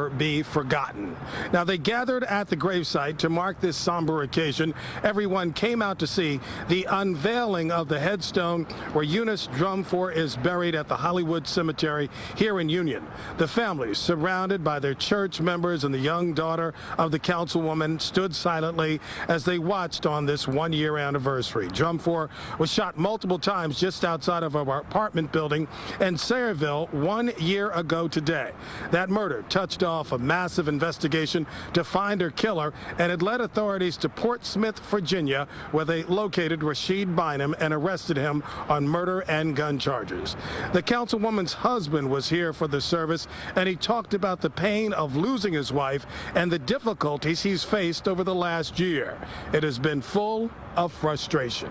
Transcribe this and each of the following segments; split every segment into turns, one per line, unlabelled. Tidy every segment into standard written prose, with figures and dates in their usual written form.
never be forgotten. Now, they gathered at the gravesite to mark this somber occasion. Everyone came out to see the unveiling of the headstone where Eunice Drumfor is buried at the Hollywood Cemetery here in Union. The family, surrounded by their church members and the young daughter of the councilwoman, stood silently as they watched on this one-year anniversary. Drumfor was shot multiple times just outside of our apartment building in Sayreville 1 year ago today. That murder touched off a massive investigation to find her killer and it led authorities to Port Smith, Virginia, where they located Rashid Bynum and arrested him on murder and gun charges. The councilwoman's husband was here for the service, and he talked about the pain of losing his wife and the difficulties he's faced over the last year. It has been full of frustration.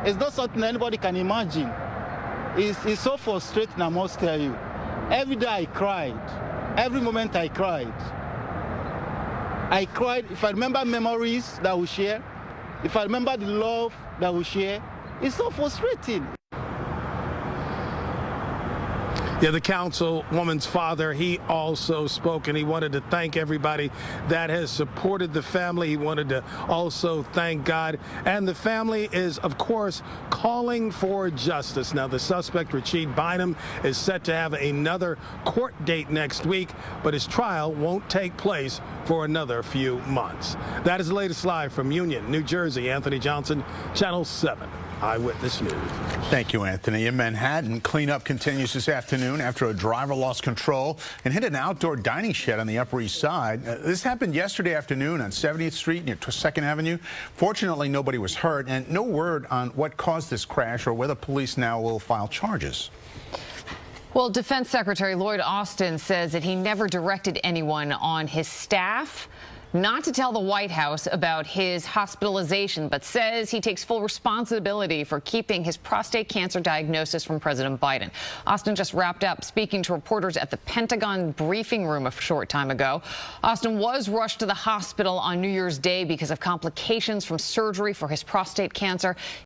It's not something anybody can imagine. It's so frustrating, I must tell you. Every day I cried. Every moment I cried. I cried. If I remember memories that we share, if I remember the love that we share, it's so frustrating.
Yeah, the councilwoman's father, he also spoke, and he wanted to thank everybody that has supported the family. He wanted to also thank God. And the family is, of course, calling for justice. Now, the suspect, Rashid Bynum, is set to have another court date next week, but his trial won't take place for another few months. That is the latest live from Union, New Jersey. Anthony Johnson, Channel 7 Eyewitness News.
Thank you, Anthony. In Manhattan, cleanup continues this afternoon after a driver lost control and hit an outdoor dining shed on the Upper East Side. This happened yesterday afternoon on 70th Street near 2nd Avenue. Fortunately, nobody was hurt, and no word on what caused this crash or whether police now will file charges.
Well, Defense Secretary Lloyd Austin says that he never directed anyone on his staff not to tell the White House about his hospitalization, but says he takes full responsibility for keeping his prostate cancer diagnosis from President Biden. Austin just wrapped up speaking to reporters at the Pentagon briefing room a short time ago. Austin was rushed to the hospital on New Year's Day because of complications from surgery for his prostate cancer.